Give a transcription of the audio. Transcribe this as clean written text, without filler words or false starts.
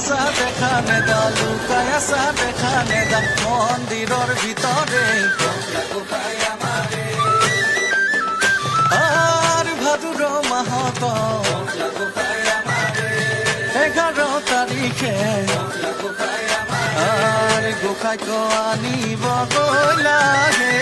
আছা দেখা নেদা লুকাই আছা দেখা নেদা মন্দিৰৰ ভিতৰে আৰ ভাদুৰ মাহত 11 তাৰিখে আৰ গোসাইক আনিব গলাহে